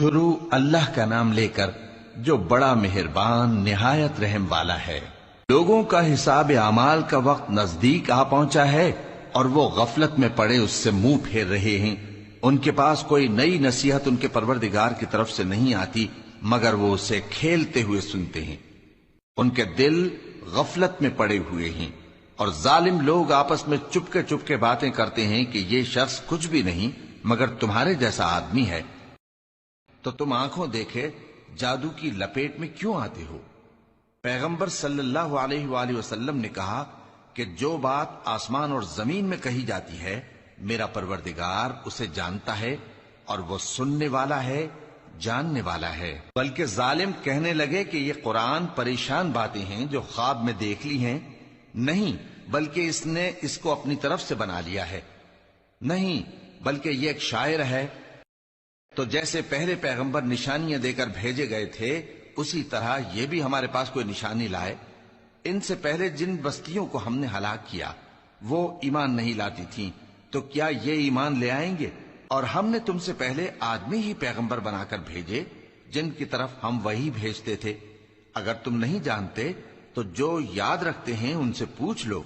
شروع اللہ کا نام لے کر جو بڑا مہربان نہایت رحم والا ہے۔ لوگوں کا حساب اعمال کا وقت نزدیک آ پہنچا ہے اور وہ غفلت میں پڑے اس سے منہ پھیر رہے ہیں۔ ان کے پاس کوئی نئی نصیحت ان کے پروردگار کی طرف سے نہیں آتی مگر وہ اسے کھیلتے ہوئے سنتے ہیں۔ ان کے دل غفلت میں پڑے ہوئے ہیں اور ظالم لوگ آپس میں چپ کے باتیں کرتے ہیں کہ یہ شخص کچھ بھی نہیں مگر تمہارے جیسا آدمی ہے، تو تم آنکھوں دیکھے جادو کی لپیٹ میں کیوں آتے ہو؟ پیغمبر صلی اللہ علیہ وآلہ وسلم نے کہا کہ جو بات آسمان اور زمین میں کہی جاتی ہے میرا پروردگار اسے جانتا ہے اور وہ سننے والا ہے، جاننے والا ہے۔ بلکہ ظالم کہنے لگے کہ یہ قرآن پریشان باتیں ہیں جو خواب میں دیکھ لی ہیں، نہیں بلکہ اس نے اس کو اپنی طرف سے بنا لیا ہے، نہیں بلکہ یہ ایک شاعر ہے۔ تو جیسے پہلے پیغمبر نشانیاں دے کر بھیجے گئے تھے اسی طرح یہ بھی ہمارے پاس کوئی نشانی لائے۔ ان سے پہلے جن بستیوں کو ہم نے ہلاک کیا وہ ایمان نہیں لاتی تھیں، تو کیا یہ ایمان لے آئیں گے؟ اور ہم نے تم سے پہلے آدمی ہی پیغمبر بنا کر بھیجے جن کی طرف ہم وہی بھیجتے تھے۔ اگر تم نہیں جانتے تو جو یاد رکھتے ہیں ان سے پوچھ لو۔